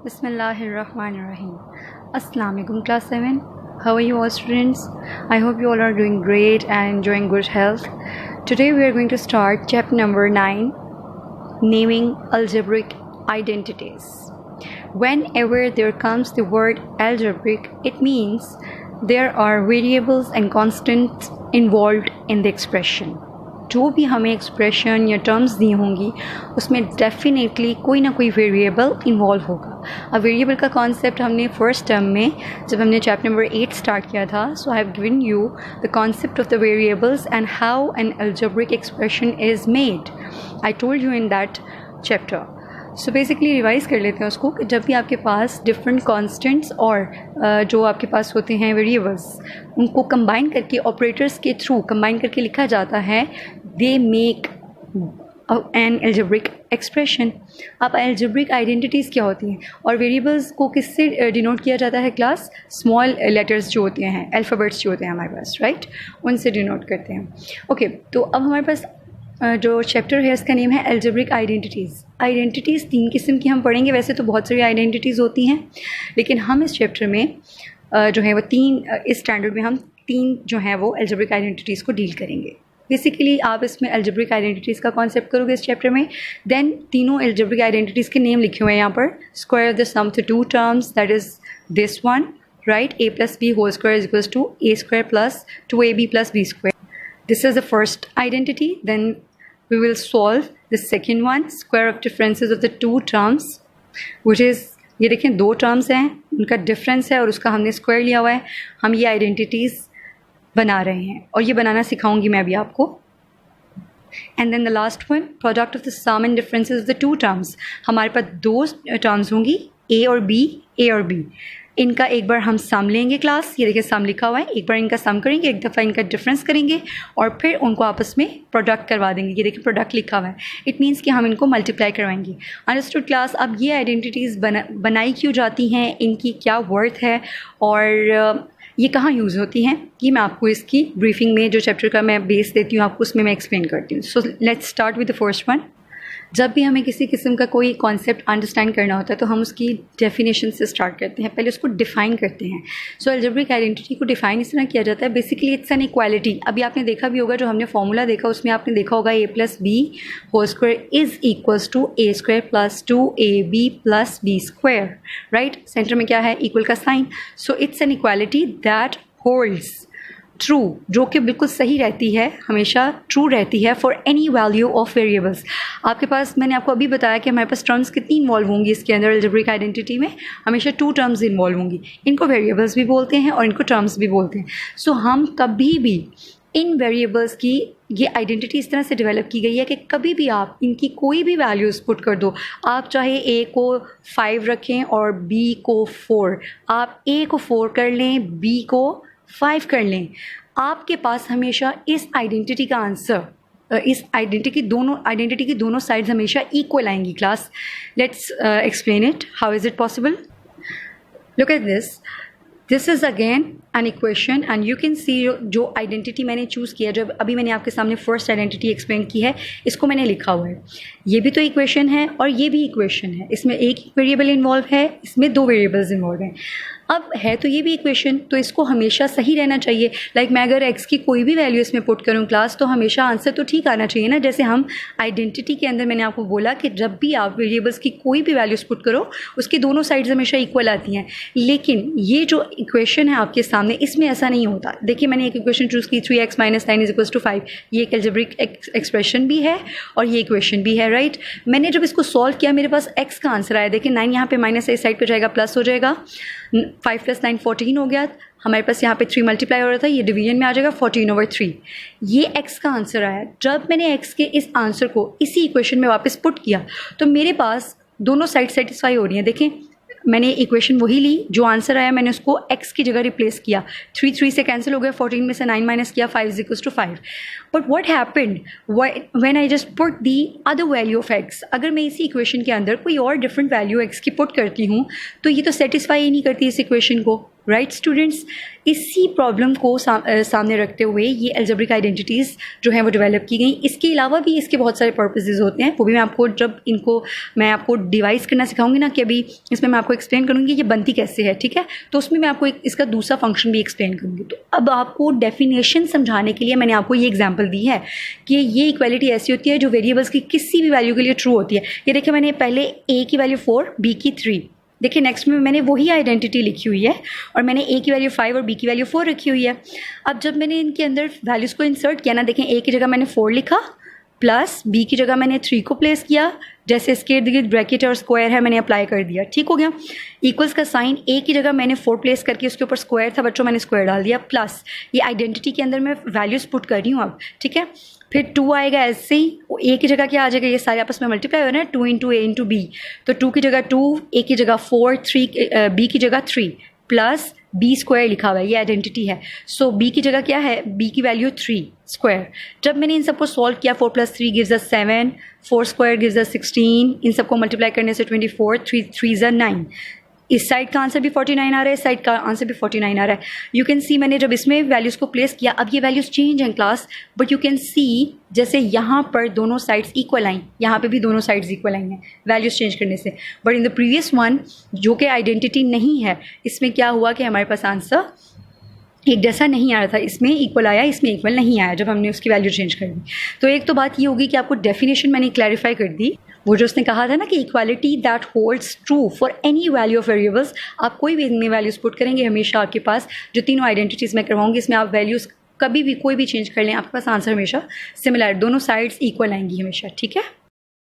Bismillahirrahmanirrahim. Assalamu alaikum class 7. How are you all students? I hope you all are doing great and enjoying good health. Today we are going to start chapter number 9, naming algebraic identities. Whenever there comes the word algebraic, it means there are variables and constants involved in the expression. जो भी हमें expression या terms दी होंगी उसमें definitely कोई ना कोई variable involve होगा. अब वेरिएबल का कॉन्सेप्ट हमने फर्स्ट टर्म में जब हमने चैप्टर नंबर 8 स्टार्ट किया था. So I have given you the concept of the variables and how an algebraic expression is made. I told you in that chapter. So basically revise कर लेते हैं उसको कि जब भी आपके पास डिफरेंट कांस्टेंट्स और जो आपके पास होते हैं वेरिएबल्स उनको कंबाइन करके ऑपरेटर्स के थ्रू कंबाइन करके लिखा जाता है, they make an algebraic expression. अब अलजेब्रिक आइडेंटिटीज़ क्या होती हैं और वेरिएबल्स को किससे डिनोट किया जाता है क्लास? स्मॉल लेटर्स जो होते हैं, अल्फ़ाबेट्स जो होते हैं हमारे पास, राइट, उनसे डिनोट करते हैं. ओके, तो अब हमारे पास जो चैप्टर है इसका नेम है अलजेब्रिक आइडेंटिटीज़. आइडेंटिटीज़ 3 किस्म की हम पढ़ेंगे. वैसे तो बहुत सारी आइडेंटिटीज़ होती हैं, लेकिन हम इस चैप्टर में जो है वो 3, इस स्टैंडर्ड में हम 3 जो है वो अलजेब्रिक आइडेंटिटीज़ को डील करेंगे. बेसिकली आप इसमें अलजेब्रिक आइडेंटिटीज़ का कॉन्सेप्ट करोगे इस चैप्टर में. देन तीनों अलजेब्रिक आइडेंटिटीज़ के नेम लिखे हुए हैं यहाँ पर. Square of the sum of the two terms, that is this one, right. a plus b whole square is equals to a square plus 2ab plus b square. This is the first identity. Then we will solve the second one, square of differences of the two terms, which is, ये देखें 2 terms हैं, उनका difference है और उसका हमने square लिया हुआ है. हम ये आइडेंटिटीज़ बना रहे हैं और ये बनाना सिखाऊंगी मैं अभी आपको. And then the last one, product of the sum and differences of the two terms. हमारे पास 2 टर्म्स होंगी, ए और बी. इनका एक बार हम सम लेंगे क्लास. ये देखिए सम लिखा हुआ है. एक बार इनका सम करेंगे, एक दफ़ा इनका डिफरेंस करेंगे और फिर उनको आपस में प्रोडक्ट करवा देंगे. ये देखिए प्रोडक्ट लिखा हुआ है. इट मीन्स कि हम इनको मल्टीप्लाई करवाएंगे. Understood class. अब ये आइडेंटिटीज़ बनाई क्यों जाती हैं, इनकी क्या वर्थ है और ये कहाँ यूज़ होती हैं, ये मैं आपको इसकी ब्रीफिंग में जो चैप्टर का मैं बेस देती हूँ आपको उसमें मैं एक्सप्लेन करती हूँ. So let's start with the first one. जब भी हमें किसी किस्म का कोई कॉन्सेप्ट अंडरस्टैंड करना होता है तो हम उसकी डेफिनेशन से स्टार्ट करते हैं. पहले उसको डिफ़ाइन करते हैं. सो अलजेब्रिक आइडेंटिटी को डिफ़ाइन इस तरह किया जाता है. Basically it's an equality. अभी आपने देखा भी होगा, जो हमने फॉर्मूला देखा उसमें आपने देखा होगा a plus b whole square is equals to a square plus 2ab plus b square, right. Centre में क्या है? इक्वल का sign. So it's an equality that holds true, जो कि बिल्कुल सही रहती है, हमेशा ट्रू रहती है for any value of variables. आपके पास, मैंने आपको अभी बताया कि हमारे पास टर्म्स कितनी इन्वॉल्व होंगी इसके अंदर. अलजेब्रिक आइडेंटिटी में हमेशा 2 टर्म्स इन्वॉल्व होंगी. इनको वेरिएबल्स भी बोलते हैं और इनको टर्म्स भी बोलते हैं. सो हम कभी भी इन वेरिएबल्स की ये आइडेंटिटी इस तरह से डेवलप की गई है कि कभी भी आप इनकी कोई भी वैल्यूज़ पुट कर दो. आप चाहे a को 5 रखें और b को 4, आप a को 4 कर लें, b को 5 कर लें, आपके पास हमेशा इस आइडेंटिटी का आंसर, इस आइडेंटिटी की दोनों साइड्स हमेशा इक्वल आएंगी class. Let's explain it. How is it possible? Look at this. This is again an equation and you can see जो आइडेंटिटी मैंने चूज़ किया, जब अभी मैंने आपके सामने फर्स्ट आइडेंटिटी एक्सप्लेन की है, इसको मैंने लिखा हुआ है. ये भी तो इक्वेशन है और ये भी इक्वेशन है. इसमें एक वेरिएबल इन्वॉल्व है, इसमें 2 वेरिएबल्स इन्वॉल्व हैं. अब है तो ये भी इक्वेशन, तो इसको हमेशा सही रहना चाहिए. लाइक मैं अगर x की कोई भी वैल्यू इसमें पुट करूँ क्लास, तो हमेशा आंसर तो ठीक आना चाहिए ना. जैसे हम आइडेंटिटी के अंदर मैंने आपको बोला कि जब भी आप वेरिएबल्स की कोई भी वैल्यूज़ पुट करो उसकी दोनों साइड्स हमेशा इक्वल आती हैं. लेकिन ये जो इक्वेशन है आपके सामने, इसमें ऐसा नहीं होता. देखिए मैंने एक इक्वेशन चूज़ की, 3x - 9 = 5. ये एक अलजेब्रिक एक्सप्रेशन भी है और ये इक्वेशन भी है, राइट. मैंने जब इसको सॉल्व किया मेरे पास x का आंसर आया. देखिए 9 यहाँ पे माइनस है, इस साइड पर जाएगा, प्लस हो जाएगा. 5 + 9 14 हो गया. हमारे पास यहाँ पे 3 मल्टीप्लाई हो रहा था, ये डिवीजन में आ जाएगा 14/3. ये x का आंसर आया. जब मैंने x के इस आंसर को इसी इक्वेशन में वापस पुट किया तो मेरे पास दोनों साइड सेटिस्फाई हो रही हैं. देखें मैंने इक्वेशन वही ली, जो आंसर आया मैंने उसको x की जगह रिप्लेस किया. 3 से कैंसिल हो गया, 14 में से 9 माइनस किया, 5 = 5. But what happened when I just put the other value of x? अगर मैं इसी इक्वेशन के अंदर कोई और डिफरेंट वैल्यू x की पुट करती हूँ तो ये तो सेटिस्फाई ही नहीं करती इस इक्वेशन को. राइट स्टूडेंट्स, इसी प्रॉब्लम को सामने रखते हुए ये अलजेब्रिक आइडेंटिटीज़ जो हैं वो डेवलप की गई। इसके अलावा भी इसके बहुत सारे पर्पसेस होते हैं, वो भी मैं आपको जब इनको मैं आपको डिवाइस करना सिखाऊंगी ना कि अभी इसमें मैं आपको एक्सप्लेन करूँगी ये बनती कैसे है, ठीक है, तो उसमें मैं आपको इसका दूसरा फंक्शन भी एक्सप्लेन करूँगी। तो अब आपको डेफिनेशन समझाने के लिए मैंने आपको ये एग्जाम्पल दी है कि ये इक्वालिटी ऐसी होती है जो वेरिएबल्स की किसी भी वैल्यू के लिए ट्रू होती है। ये देखिए मैंने पहले ए की वैल्यू 4, बी की 3, देखिए नेक्स्ट में मैंने वही आइडेंटिटी लिखी हुई है और मैंने ए की वैल्यू 5 और बी की वैल्यू 4 रखी हुई है। अब जब मैंने इनके अंदर वैल्यूज़ को इंसर्ट किया ना, देखें ए की जगह मैंने 4 लिखा प्लस बी की जगह मैंने 3 को प्लेस किया, जैसे इसके इर्द गिर्द ब्रैकेट और स्क्वायर है मैंने अप्लाई कर दिया, ठीक हो गया। इक्वल्स का साइन ए की जगह मैंने 4 प्लेस करके उसके ऊपर स्क्वायर था बच्चों, मैंने स्क्वायर डाल दिया, प्लस ये आइडेंटिटी के अंदर मैं वैल्यूज़ पुट कर रही हूँ अब, ठीक है। फिर 2 आएगा ऐसे ही, ए की जगह क्या आ जाएगा, ये सारे आपस में मल्टीप्लाई हो रहे हैं, 2 इंटू ए इंटू बी, तो 2 की जगह 2, ए की जगह 4, 3 बी की जगह 3 प्लस बी स्क्वायर लिखा हुआ है, ये आइडेंटिटी है। सो बी की जगह क्या है, बी की वैल्यू 3 स्क्वायर। जब मैंने इन सबको सॉल्व किया 4 + 3 gives us 7, 4 square gives us 16, इन सबको मल्टीप्लाई करने से 24, 3 3 9। इस साइड का आंसर भी 49 आ रहा है, इस साइड का आंसर भी 49 आ रहा है। यू कैन सी मैंने जब इसमें वैल्यूज़ को प्लेस किया, अब ये वैल्यूज़ चेंज हैं class, but you can see जैसे यहाँ पर दोनों साइड्स इक्वल आई, यहाँ पे भी दोनों साइड्स इक्वल आई हैं वैल्यूज़ चेंज करने से। But in the previous one जो कि आइडेंटिटी नहीं है, इसमें क्या हुआ कि हमारे पास आंसर एक जैसा नहीं आ रहा था, इसमें इक्वल आया, इसमें इक्वल नहीं आया जब हमने उसकी वैल्यू चेंज कर दी। तो एक तो बात ये होगी कि आपको डेफिनेशन मैंने क्लैरिफाई कर दी, वो जो उसने कहा था ना कि equality that holds true for any value of variables, आप कोई भी इनमें वैल्यूज़ पुट करेंगे हमेशा आपके पास जो तीनों आइडेंटिटीज़ मैं करवाऊंगी इसमें आप वैल्यूज़ कभी भी कोई भी चेंज कर लें, आपके पास आंसर हमेशा सिमिलर, दोनों साइड्स इक्वल आएंगी हमेशा, ठीक है।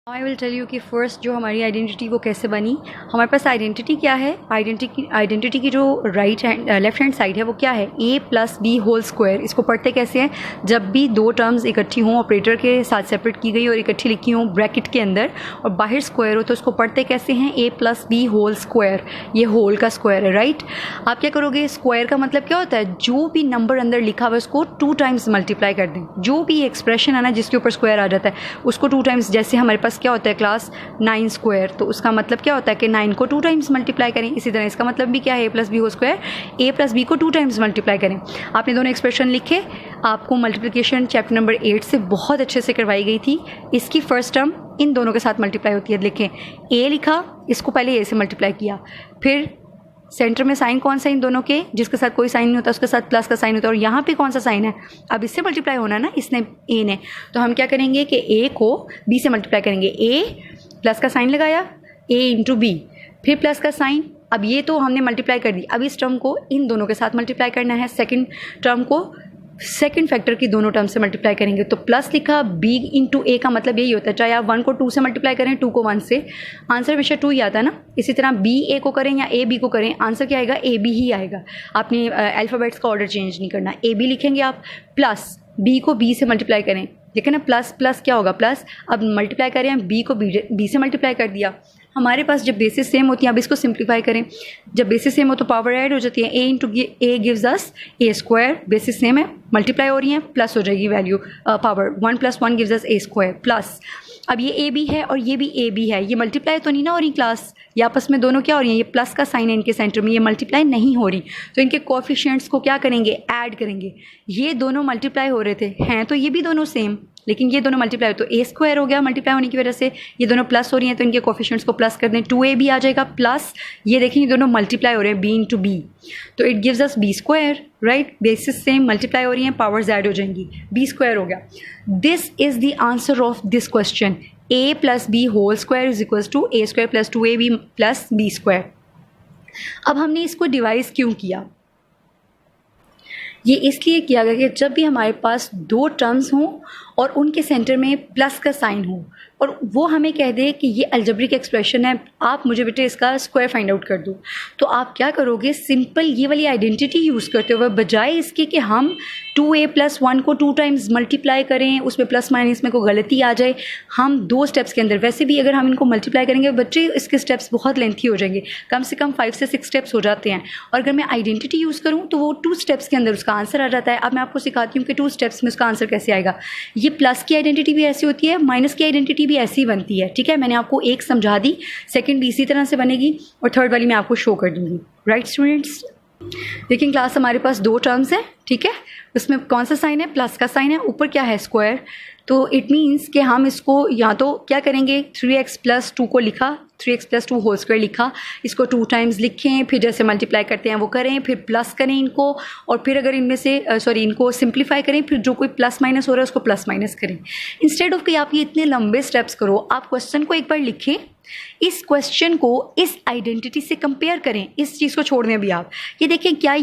आई विल टेल यू कि फ़र्स्ट जो हमारी आइडेंटिटी वो कैसे बनी। हमारे पास आइडेंटिटी क्या है, आइडेंटिटी की जो लेफ्ट हैंड साइड है वो क्या है, a + b होल स्क्वायर। इसको पढ़ते कैसे हैं, जब भी दो टर्म्स इकट्ठी हों ऑपरेटर के साथ सेपरेट की गई और इकट्ठी लिखी हों ब्रैकेट के अंदर और बाहर स्क्वायर हो, तो उसको पढ़ते कैसे हैं, a + b होल स्क्वायर। ये होल का स्क्वायर है, राइट। आप क्या करोगे, स्क्वायर का मतलब क्या होता है, जो भी नंबर अंदर लिखा हुआ है उसको 2 टाइम्स मल्टीप्लाई कर दें। जो भी एक्सप्रेशन है ना जिसके ऊपर स्क्वायर आ जाता है उसको 2 टाइम्स, जैसे हमारे पास क्या होता है क्लास 9 स्क्वायर, तो उसका मतलब क्या होता है कि 9 को 2 टाइम्स मल्टीप्लाई करें। इसी तरह इसका मतलब भी क्या है, a + b whole square, a + b को 2 टाइम्स मल्टीप्लाई करें। आपने दोनों एक्सप्रेशन लिखे, आपको मल्टीप्लिकेशन चैप्टर नंबर 8 से बहुत अच्छे से करवाई गई थी। इसकी फर्स्ट टर्म इन दोनों के साथ मल्टीप्लाई होती है, लिखें a लिखा, इसको पहले a से मल्टीप्लाई किया, फिर सेंटर में साइन कौन सा इन दोनों के, जिसके साथ कोई साइन नहीं होता उसके साथ प्लस का साइन होता है, और यहाँ पे कौन सा साइन है, अब इससे मल्टीप्लाई होना है ना इसने, a ने, तो हम क्या करेंगे कि a को b से मल्टीप्लाई करेंगे, a प्लस का साइन लगाया, a इंटू बी, फिर प्लस का साइन, अब ये तो हमने मल्टीप्लाई कर दी, अब इस टर्म को इन दोनों के साथ मल्टीप्लाई करना है, सेकेंड टर्म को सेकेंड फैक्टर की दोनों टर्म से मल्टीप्लाई करेंगे, तो प्लस लिखा, b इंटू ए का मतलब यही होता है, चाहे आप 1 को 2 से मल्टीप्लाई करें, 2 को 1 से, आंसर हमेशा 2 ही आता है ना। इसी तरह b a को करें या a b को करें, आंसर क्या आएगा, a b ही आएगा। आपने अल्फ़ाबेट्स का ऑर्डर चेंज नहीं करना, a b लिखेंगे आप, प्लस b को b से मल्टीप्लाई करें, देखिए ना प्लस प्लस क्या होगा प्लस, अब मल्टीप्लाई करें हम b को b से मल्टीप्लाई कर दिया। हमारे पास जब बेसिस सेम होती हैं, अब इसको सिंप्लीफाई करें, जब बेसिस सेम हो तो पावर ऐड हो जाती है, a into A gives us a square, basis same है मल्टीप्लाई हो रही है, प्लस हो जाएगी value power, 1 + 1 gives us a square plus, अब ये a b है और ये भी a b है, ये मल्टीप्लाई तो नहीं ना हो रही क्लास, ये आपस में दोनों क्या हो रही हैं, ये प्लस का साइन है इनके सेंटर में, ये मल्टीप्लाई नहीं हो रही, तो इनके कोएफिशिएंट्स को क्या करेंगे, ऐड करेंगे। ये दोनों मल्टीप्लाई हो रहे थे, हैं तो ये भी दोनों सेम, लेकिन ये दोनों मल्टीप्लाई हो तो a स्क्वायर हो गया मल्टीप्लाई होने की वजह से, ये दोनों प्लस हो रही हैं तो इनके कोएफिशिएंट्स को प्लस कर दें, 2a भी आ जाएगा प्लस, ये देखेंगे दोनों मल्टीप्लाई हो रहे हैं b इंटू बी, तो it gives us b square, right. Basis same multiply हो रही हैं, पावर्स ऐड हो जाएंगी, b स्क्वायर हो गया। This is the answer of this question, a + b whole square is equals to a square plus 2ab plus b square. अब हमने इसको डिवाइस क्यों किया, ये इसलिए किया गया कि जब भी हमारे पास 2 टर्म्स हों और उनके सेंटर में प्लस का साइन हो और वो हमें कह दे कि ये अलजेब्रिक एक्सप्रेशन है, आप मुझे बेटे इसका स्क्वायर फाइंड आउट कर दो, तो आप क्या करोगे, सिंपल ये वाली आइडेंटिटी यूज़ करते हुए बजाय इसके कि हम 2a + 1 को 2 टाइम्स मल्टीप्लाई करें, उसमें प्लस माइनस में कोई गलती आ जाए, हम 2 स्टेप्स के अंदर, वैसे भी अगर हम इनको मल्टीप्लाई करेंगे बच्चे इसके स्टेप्स बहुत लेंथी हो जाएंगे, कम से कम 5 से 6 स्टेप्स हो जाते हैं, और अगर मैं आइडेंटिटी यूज़ करूँ तो वो 2 स्टेप्स के अंदर उसका आंसर आ जाता है। अब मैं आपको सिखाती हूँ कि 2 स्टेप्स में उसका आंसर कैसे आएगा। ये प्लस की आइडेंटिटी भी ऐसी होती है, माइनस की आइडेंटिटी भी ऐसी बनती है, ठीक है। मैंने आपको एक समझा दी, सेकंड भी इसी तरह से बनेगी और थर्ड वाली मैं आपको शो कर दूंगी, राइट स्टूडेंट्स। देखिए क्लास हमारे पास दो टर्म्स हैं, ठीक है, उसमें कौन सा साइन है, प्लस का साइन है, ऊपर क्या है, स्क्वायर। तो इट मीन्स कि हम इसको या तो क्या करेंगे, 3x प्लस 2 को लिखा, 3x प्लस 2 होल स्क्वायर लिखा, इसको 2 टाइम्स लिखें, फिर जैसे मल्टीप्लाई करते हैं वो करें, फिर प्लस करें इनको, और फिर अगर इनमें से इनको सिंप्लीफाई करें, फिर जो कोई प्लस माइनस हो रहा है उसको प्लस माइनस करें। इंस्टेड ऑफ कि आप ये इतने लंबे स्टेप्स करो, आप क्वेश्चन को एक बार लिखें, इस क्वेश्चन को इस आइडेंटिटी से कंपेयर करें, इस चीज़ को छोड़ने भी आप ये देखें क्या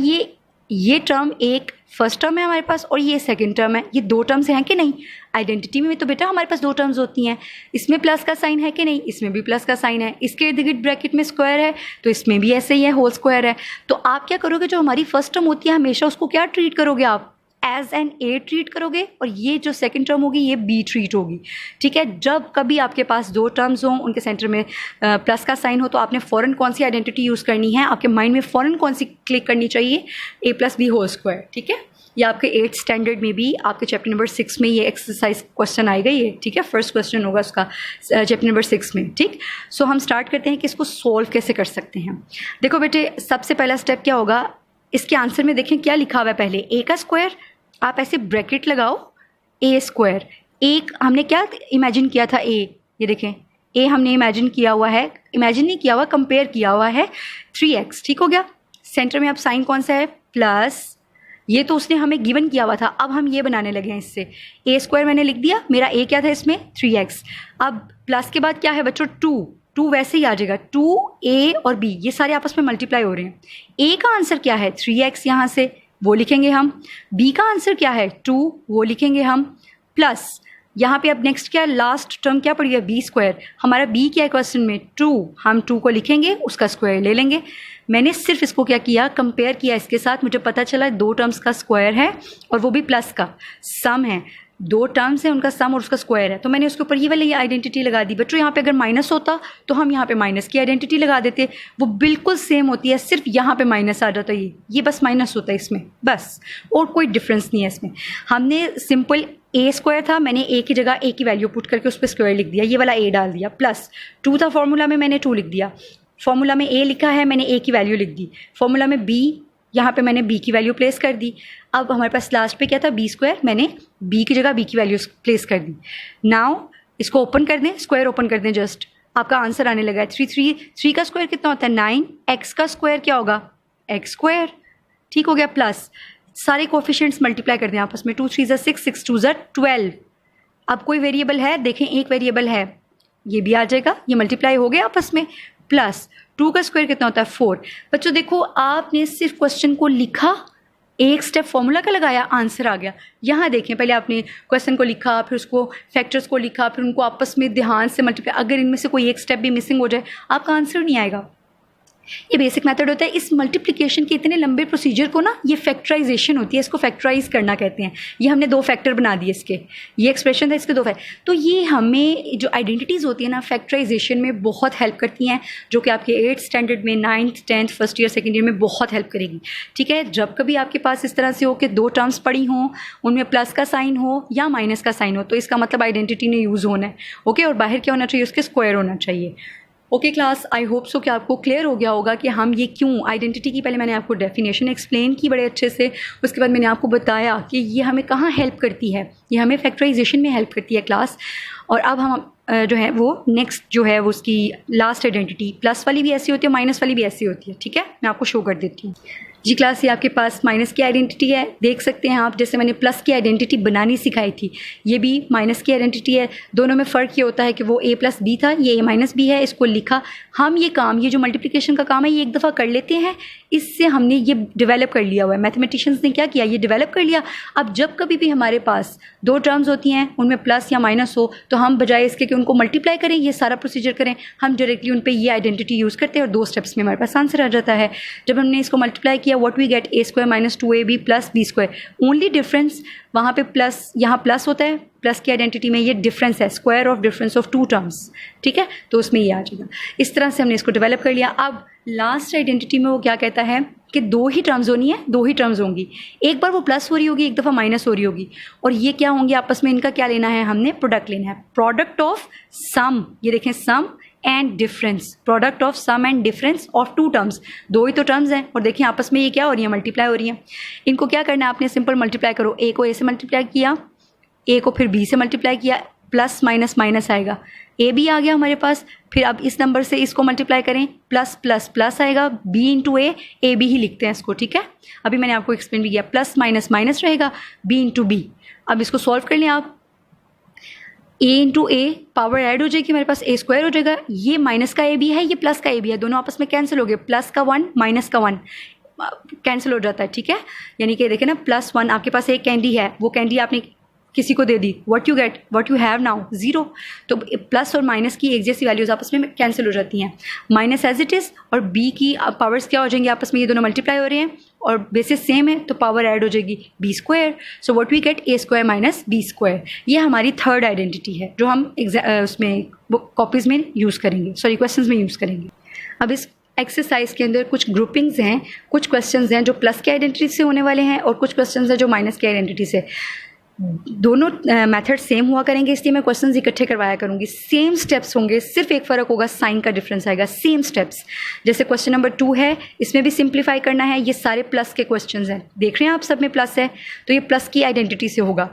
ये टर्म एक फर्स्ट टर्म है हमारे पास और ये सेकंड टर्म है, ये दो टर्म्स हैं कि नहीं। आइडेंटिटी में तो बेटा हमारे पास दो टर्म्स होती हैं, इसमें प्लस का साइन है कि नहीं, इसमें भी प्लस का साइन है, इसके इर्द गिर्द ब्रैकेट में स्क्वायर है तो इसमें भी ऐसे ही है, होल स्क्वायर है। तो आप क्या करोगे, जो हमारी फर्स्ट टर्म होती है हमेशा उसको क्या ट्रीट करोगे, आप एज एन ए ट्रीट करोगे, और ये जो सेकंड टर्म होगी ये बी ट्रीट होगी, ठीक है। जब कभी आपके पास दो टर्म्स हों, उनके सेंटर में प्लस का साइन हो, तो आपने फ़ौरन कौन सी आइडेंटिटी यूज़ करनी है, आपके माइंड में फ़ौरन कौन सी क्लिक करनी चाहिए, ए प्लस बी होल स्क्वायर, ठीक है। ये आपके 8th स्टैंडर्ड में भी आपके चैप्टर नंबर 6 में ये एक्सरसाइज क्वेश्चन आएगा, ये ठीक है, फर्स्ट क्वेश्चन होगा उसका चैप्टर नंबर 6 में, ठीक। सो हम स्टार्ट करते हैं कि इसको सोल्व कैसे कर सकते हैं। देखो बेटे, सबसे पहला स्टेप क्या होगा, इसके आंसर में देखें क्या लिखा हुआ है, पहले ए का स्क्वायर, आप ऐसे ब्रैकेट लगाओ, ए स्क्वायर, एक हमने क्या इमेजिन किया था, ए, ये देखें ए हमने इमेजिन किया हुआ है, इमेजिन नहीं किया हुआ, कंपेयर किया हुआ है 3x, ठीक हो गया। सेंटर में अब साइन कौन सा है, प्लस, ये तो उसने हमें गिवन किया हुआ था, अब हम ये बनाने लगे हैं इससे, ए स्क्वायर मैंने लिख दिया, मेरा ए क्या था इसमें 3x, अब प्लस के बाद क्या है बच्चों 2 वैसे ही आ जाएगा, 2a और b ये सारे आपस में मल्टीप्लाई हो रहे हैं। a का आंसर क्या है 3x, यहाँ से वो लिखेंगे हम, b का आंसर क्या है 2 वो लिखेंगे हम, प्लस यहाँ पे अब नेक्स्ट क्या, लास्ट टर्म क्या पड़ी है b स्क्वायर, हमारा b क्या है क्वेश्चन में 2, हम 2 को लिखेंगे, उसका स्क्वायर ले लेंगे। मैंने सिर्फ इसको क्या किया, कंपेयर किया इसके साथ, मुझे पता चला दो टर्म्स का स्क्वायर है और वो भी प्लस का सम है, दो टर्म्स हैं उनका सम और उसका स्क्वायर है, तो मैंने उसके ऊपर ये वाली आइडेंटिटी लगा दी। बच्चों यहाँ पे अगर माइनस होता तो हम यहाँ पे माइनस की आइडेंटिटी लगा देते, वो बिल्कुल सेम होती है, सिर्फ यहाँ पे माइनस आ जाता है, ये बस माइनस होता है इसमें, बस और कोई डिफरेंस नहीं है इसमें। हमने सिंपल ए स्क्वायर था, मैंने ए की जगह ए की वैल्यू पुट करके उस पर स्क्वायर लिख दिया, ये वाला ए डाल दिया, प्लस 2 था फॉर्मूला में, मैंने 2 लिख दिया, फॉर्मूला में ए लिखा है, मैंने ए की वैल्यू लिख दी, फॉर्मूला में बी, यहाँ पे मैंने b की वैल्यू प्लेस कर दी। अब हमारे पास लास्ट पे क्या था b स्क्वायर, मैंने b की जगह b की वैल्यू प्लेस कर दी। नाउ इसको ओपन कर दें, स्क्वायर ओपन कर दें, जस्ट आपका आंसर आने लगा है 3 का स्क्वायर कितना होता है 9, x का स्क्वायर क्या होगा x स्क्वायर, ठीक हो गया, प्लस सारे कोफिशिएंट्स मल्टीप्लाई कर दें आपस में, 2 3 ज़ा 6, 6 2 ज़ा 12। अब कोई वेरिएबल है, देखें एक वेरिएबल है, ये भी आ जाएगा, ये मल्टीप्लाई हो गया आपस में, प्लस 2 का स्क्वायर कितना होता है 4। बच्चों देखो आपने सिर्फ क्वेश्चन को लिखा, एक स्टेप फॉर्मूला का लगाया, आंसर आ गया। यहाँ देखें पहले आपने क्वेश्चन को लिखा, फिर उसको फैक्टर्स को लिखा, फिर उनको आपस में ध्यान से मल्टीप्लाई, अगर इनमें से कोई एक स्टेप भी मिसिंग हो जाए आपका आंसर नहीं आएगा। ये बेसिक मेथड होता है। इस मल्टीप्लिकेशन के इतने लंबे प्रोसीजर को ना ये फैक्टराइजेशन होती है, इसको फैक्टराइज करना कहते हैं। ये हमने 2 फैक्टर बना दिए इसके, ये एक्सप्रेशन था इसके 2 फैक्टर, तो ये हमें जो आइडेंटिटीज़ होती है ना फैक्टराइजेशन में बहुत हेल्प करती हैं, जो कि आपके 8th स्टैंडर्ड में 9th 10th first year second year में बहुत हेल्प करेगी, ठीक है। जब कभी आपके पास इस तरह से हो कि 2 टर्म्स पड़ी हों, उनमें प्लस का साइन हो या माइनस का साइन हो, तो इसका मतलब आइडेंटिटी ने यूज़ होना है, ओके। और बाहर क्या होना चाहिए, उसके स्क्वायर होना चाहिए, okay class. I hope so कि आपको क्लियर हो गया होगा कि हम ये क्यों आइडेंटिटी की, पहले मैंने आपको डेफिनेशन एक्सप्लेन की बड़े अच्छे से, उसके बाद मैंने आपको बताया कि ये हमें कहाँ हेल्प करती है, ये हमें फैक्टराइजेशन में हेल्प करती है क्लास। और अब हम जो है वो नेक्स्ट जो है वो उसकी लास्ट आइडेंटिटी, प्लस वाली भी ऐसी होती है, माइनस वाली भी ऐसी होती है, ठीक है। मैं आपको शो कर देती हूँ जी क्लास। ये आपके पास माइनस की आइडेंटिटी है, देख सकते हैं आप, जैसे मैंने प्लस की आइडेंटिटी बनानी सिखाई थी, ये भी माइनस की आइडेंटिटी है। दोनों में फ़र्क ये होता है कि वो a प्लस बी था, ये a माइनस बी है, इसको लिखा। हम ये काम, ये जो मल्टीप्लिकेशन का काम है, ये एक दफ़ा कर लेते हैं, इससे हमने ये डेवलप कर लिया हुआ है। मैथमेटिशियंस ने क्या किया, ये डेवलप कर लिया। अब जब कभी भी हमारे पास 2 टर्म्स होती हैं, उनमें प्लस या माइनस हो, तो हम बजाय इसके कि उनको मल्टीप्लाई करें, ये सारा प्रोसीजर करें, हम डायरेक्टली उन पर ये आइडेंटिटी यूज़ करते हैं और 2 स्टेप्स में हमारे पास आंसर आ जाता है। जब हमने इसको मल्टीप्लाई किया, what we get a square minus 2ab plus b square. Only difference वहाँ पे प्लस, यहाँ प्लस होता है, प्लस की आइडेंटिटी में ये डिफरेंस है, square of difference of 2 terms, ठीक है, तो उसमें ये आ जाएगा। इस तरह से हमने इसको डेवलप कर लिया। अब लास्ट आइडेंटिटी में वो क्या कहता है कि 2 ही टर्म्स होनी है, 2 ही टर्म्स होंगी, एक बार वो प्लस हो रही होगी, एक दफ़ा माइनस हो रही होगी, और ये क्या होंगे आपस में, इनका क्या लेना है, हमने प्रोडक्ट लेना है, प्रोडक्ट ऑफ सम। ये देखें sum and difference, product of sum and difference of two terms, दो ही तो टर्म्स हैं और देखिए आपस में ये क्या हो रही है, मल्टीप्लाई हो रही है। इनको क्या करना है आपने, सिंपल मल्टीप्लाई करो, ए को ए से मल्टीप्लाई किया, ए को फिर बी से मल्टीप्लाई किया, प्लस माइनस माइनस आएगा, ए भी आ गया हमारे पास, फिर अब इस नंबर से इसको मल्टीप्लाई करें, प्लस प्लस प्लस आएगा, बी इंटू ए बी ही लिखते हैं इसको, ठीक है। अभी मैंने आपको एक्सप्लेन भी किया, प्लस माइनस माइनस रहेगा, बी इंटू बी। अब इसको सॉल्व कर लें आप, ए इंटू ए, पावर ऐड हो जाएगी हमारे पास, ए स्क्वायर हो जाएगा, ये माइनस का ए भी है, ये प्लस का ए भी है, दोनों आपस में कैंसिल हो गए, प्लस का 1 माइनस का 1 कैंसिल हो जाता है, ठीक है। यानी कि देखें ना, प्लस 1 आपके पास एक कैंडी है, वो कैंडी आपने किसी को दे दी, what you get, what you have now, 0। तो प्लस और माइनस की एक जैसी वैल्यूज आपस में कैंसिल हो जाती हैं, माइनस एज इट इज़, और बी की पावर्स क्या हो जाएंगी आपस में, ये दोनों मल्टीप्लाई हो रहे हैं और बेसिस सेम है तो पावर ऐड हो जाएगी, B square. So what we get, A square minus B square. ये हमारी थर्ड आइडेंटिटी है जो हम उसमें कॉपीज़ में यूज़ करेंगे, सॉरी क्वेश्चंस में यूज़ करेंगे। अब इस एक्सरसाइज के अंदर कुछ ग्रुपिंग्स हैं, कुछ क्वेश्चंस हैं जो प्लस की आइडेंटिटी से होने वाले हैं और कुछ क्वेश्चंस हैं जो माइनस की आइडेंटिटी से। दोनों मेथड सेम हुआ करेंगे, इसलिए मैं क्वेश्चंस इकट्ठे करवाया करूंगी, सेम स्टेप्स होंगे, सिर्फ एक फ़र्क होगा, साइन का डिफरेंस आएगा, सेम स्टेप्स। जैसे क्वेश्चन नंबर 2 है, इसमें भी सिंप्लीफाई करना है, ये सारे प्लस के क्वेश्चंस हैं, देख रहे हैं आप सब में प्लस है, तो ये प्लस की आइडेंटिटी से होगा।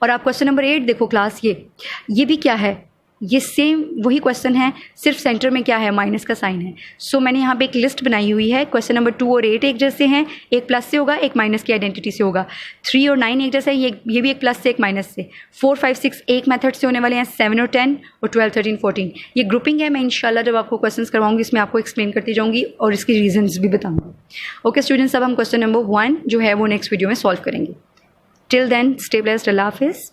और आप क्वेश्चन नंबर 8 देखो क्लास, ये भी क्या है, ये सेम वही क्वेश्चन है, सिर्फ सेंटर में क्या है, माइनस का साइन है। सो मैंने यहाँ पे एक लिस्ट बनाई हुई है, क्वेश्चन नंबर 2 और 8 एक जैसे हैं, एक प्लस से होगा, एक माइनस की आइडेंटिटी से होगा। 3 और 9 एक जैसा है, ये भी एक प्लस से एक माइनस से। 4, 5, 6 एक मेथड से होने वाले हैं, 7 और 10 और 12, 13, 14 ये ग्रुपिंग है। मैं इंशाल्लाह जब आपको क्वेश्चंस करवाऊंगी इसमें आपको एक्सप्लेन करती जाऊंगी और इसकी रीजंस भी बताऊंगी। ओके स्टूडेंट्स, अब हम क्वेश्चन नंबर 1 जो है वो नेक्स्ट वीडियो में सॉल्व करेंगे। टिल देन स्टे ब्लेस्ड, अल्लाह हाफिज़।